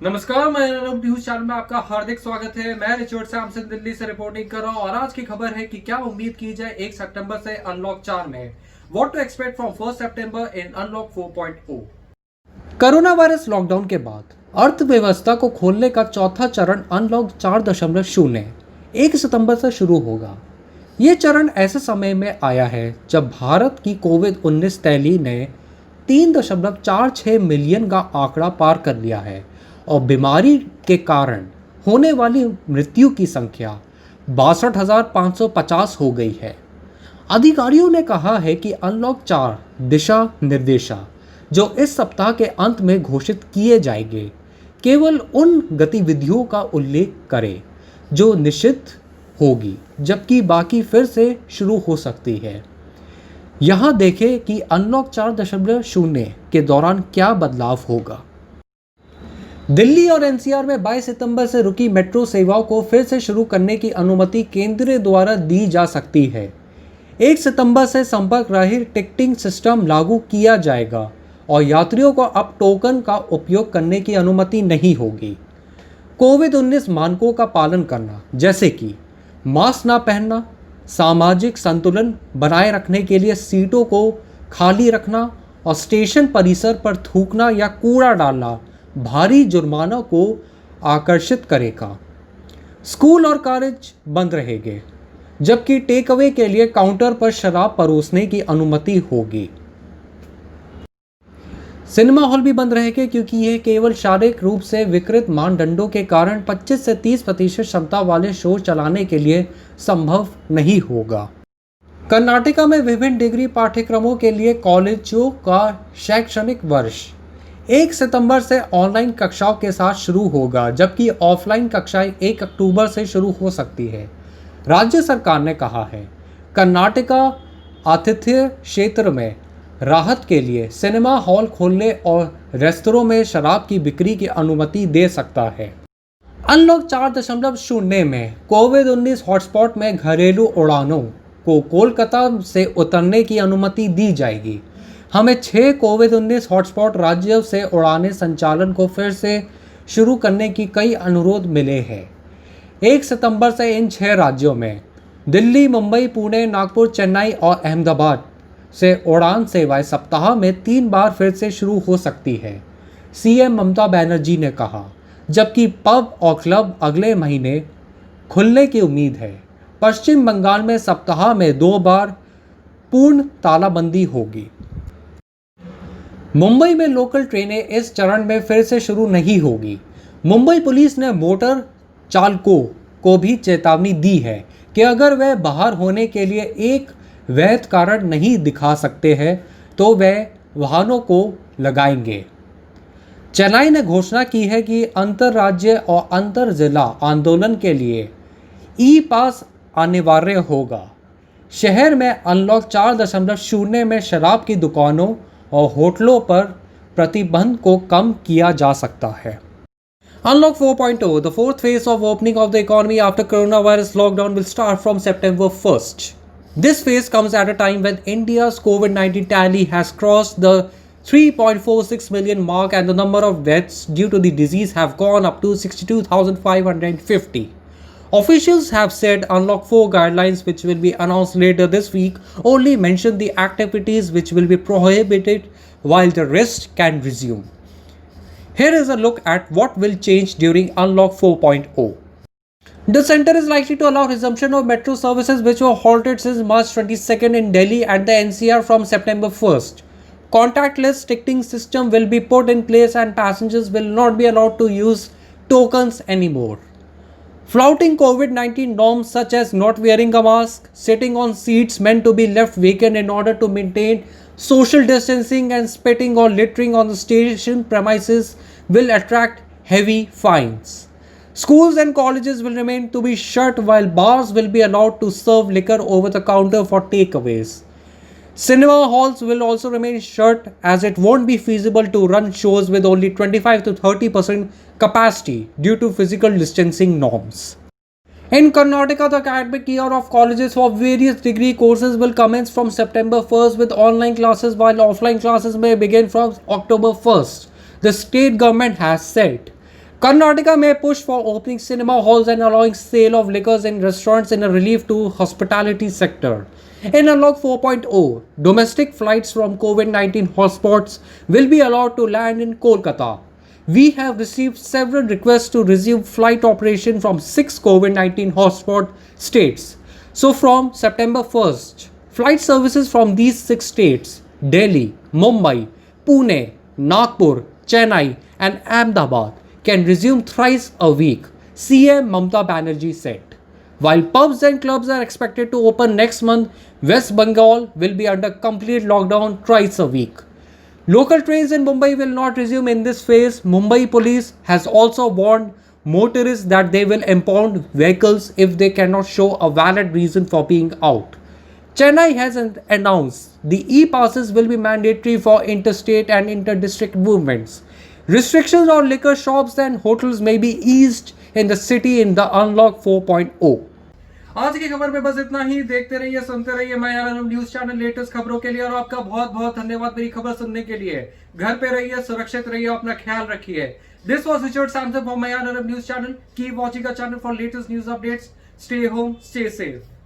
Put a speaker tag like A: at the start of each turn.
A: नमस्कार, मैं Anup news channel में आपका हार्दिक स्वागत है। मैं रिचर्ड सैमसन दिल्ली से रिपोर्टिंग कर रहा हूं और आज की खबर है कि क्या उम्मीद की जाए 1 सितंबर से अनलॉक 4 में। What to expect from 1 September in unlock 4.0। Corona virus lockdown के बाद अर्थव्यवस्था को खोलने का चौथा चरण अनलॉक 4.0 1 सितंबर से शुरू होगा। ये चरण ऐसे समय में आया है जब भारत की कोविड-19 तैली ने 3.46 मिलियन का आंकड़ा पार कर लिया है और बीमारी के कारण होने वाली मृत्यु की संख्या 62,550 हो गई है। अधिकारियों ने कहा है कि अनलॉक 4 दिशा निर्देशा जो इस सप्ताह के अंत में घोषित किए जाएंगे केवल उन गतिविधियों का उल्लेख करें जो निषिद्ध होगी, जबकि बाकी फिर से शुरू हो सकती है। यहाँ देखें कि अनलॉक 4.0 के दौरान क्या बदलाव होगा। दिल्ली और एनसीआर में 22 सितंबर से रुकी मेट्रो सेवाओं को फिर से शुरू करने की अनुमति केंद्र द्वारा दी जा सकती है। 1 सितंबर से संपर्क रहित टिकटिंग सिस्टम लागू किया जाएगा और यात्रियों को अब टोकन का उपयोग करने की अनुमति नहीं होगी। कोविड-19 मानकों का पालन करना, जैसे कि मास्क न पहनना, सामाजिक संतुलन बनाए रखने के लिए सीटों को खाली रखना और स्टेशन परिसर पर थूकना या कूड़ा डालना भारी जुर्माना को आकर्षित करेगा। स्कूल और कॉलेज बंद रहेंगे, जबकि टेक अवे के लिए काउंटर पर शराब परोसने की अनुमति होगी। सिनेमा हॉल भी बंद रहेंगे क्योंकि यह केवल शारीरिक रूप से विकृत मानदंडों के कारण 25 से 30% क्षमता वाले शो चलाने के लिए संभव नहीं होगा। कर्नाटका में विभिन्न डिग्री पाठ्यक्रमों के लिए कॉलेजों का शैक्षणिक वर्ष 1 सितंबर से ऑनलाइन कक्षाओं के साथ शुरू होगा, जबकि ऑफलाइन कक्षाएं 1 अक्टूबर से शुरू हो सकती है। राज्य सरकार ने कहा है कर्नाटका आतिथ्य क्षेत्र में राहत के लिए सिनेमा हॉल खोलने और रेस्तरां में शराब की बिक्री की अनुमति दे सकता है। अनलॉक 4.0 में कोविड-19 हॉटस्पॉट में घरेलू उड़ानों को कोलकाता से उतरने की अनुमति दी जाएगी। हमें 6 कोविड-19 हॉटस्पॉट राज्यों से उड़ाने संचालन को फिर से शुरू करने की कई अनुरोध मिले हैं। 1 सितंबर से इन 6 राज्यों में दिल्ली, मुंबई, पुणे, नागपुर, चेन्नई और अहमदाबाद से उड़ान सेवाएं सप्ताह में 3 बार फिर से शुरू हो सकती है, सीएम ममता बनर्जी ने कहा, जबकि पब और क्लब अगले महीने खुलने की उम्मीद है। पश्चिम बंगाल में सप्ताह में 2 बार पूर्ण तालाबंदी होगी। मुंबई में लोकल ट्रेनें इस चरण में फिर से शुरू नहीं होगी। मुंबई पुलिस ने मोटर चालकों को भी चेतावनी दी है कि अगर वे बाहर होने के लिए एक वैध कारण नहीं दिखा सकते हैं तो वे वाहनों को लगाएंगे। चेन्नई ने घोषणा की है कि अंतर्राज्य और अंतर जिला आंदोलन के लिए ई पास अनिवार्य होगा। शहर में अनलॉक 4.0 में शराब की दुकानों और होटलों पर प्रतिबंध को कम किया जा सकता है। Unlock 4.0, the fourth phase of opening of the economy after coronavirus lockdown will start from September 1st. This phase comes at a time when India's COVID-19 tally has crossed the 3.46 million mark and the number of deaths due to the disease have gone up to 62,550. Officials have said Unlock 4 guidelines, which will be announced later this week, only mention the activities which will be prohibited while the rest can resume. Here is a look at what will change during Unlock 4.0. The center is likely to allow resumption of metro services which were halted since March 22nd in Delhi and the NCR from September 1st. Contactless ticketing system will be put in place and passengers will not be allowed to use tokens anymore. Flouting COVID-19 norms such as not wearing a mask, sitting on seats meant to be left vacant in order to maintain social distancing and spitting or littering on the station premises will attract heavy fines. Schools and colleges will remain to be shut while bars will be allowed to serve liquor over the counter for takeaways. Cinema halls will also remain shut as it won't be feasible to run shows with only 25 to 30% capacity due to physical distancing norms. In Karnataka, the academic year of colleges for various degree courses will commence from September 1st with online classes while offline classes may begin from October 1st. The state government has said Karnataka may push for opening cinema halls and allowing sale of liquors in restaurants in a relief to hospitality sector. In Unlock 4.0, domestic flights from COVID-19 hotspots will be allowed to land in Kolkata. We have received several requests to resume flight operation from 6 COVID-19 hotspot states. So from September 1st, flight services from these 6 states, Delhi, Mumbai, Pune, Nagpur, Chennai and Ahmedabad can resume thrice a week, CM Mamata Banerjee said. While pubs and clubs are expected to open next month, West Bengal will be under complete lockdown twice a week. Local trains in Mumbai will not resume in this phase. Mumbai police has also warned motorists that they will impound vehicles if they cannot show a valid reason for being out. Chennai has announced the e-passes will be mandatory for interstate and inter-district movements. Restrictions on liquor shops and hotels may be eased in the city in the Unlock 4.0. आज की खबर में बस इतना ही। देखते रहिए, सुनते रहिए मलयालम न्यूज चैनल लेटेस्ट खबरों के लिए, और आपका बहुत बहुत धन्यवाद मेरी खबर सुनने के लिए। घर पे रहिए, सुरक्षित रहिए, अपना ख्याल रखिए। This was Richard Samson from Malayalam news channel. Keep watching our channel for latest news updates. Stay home, stay safe.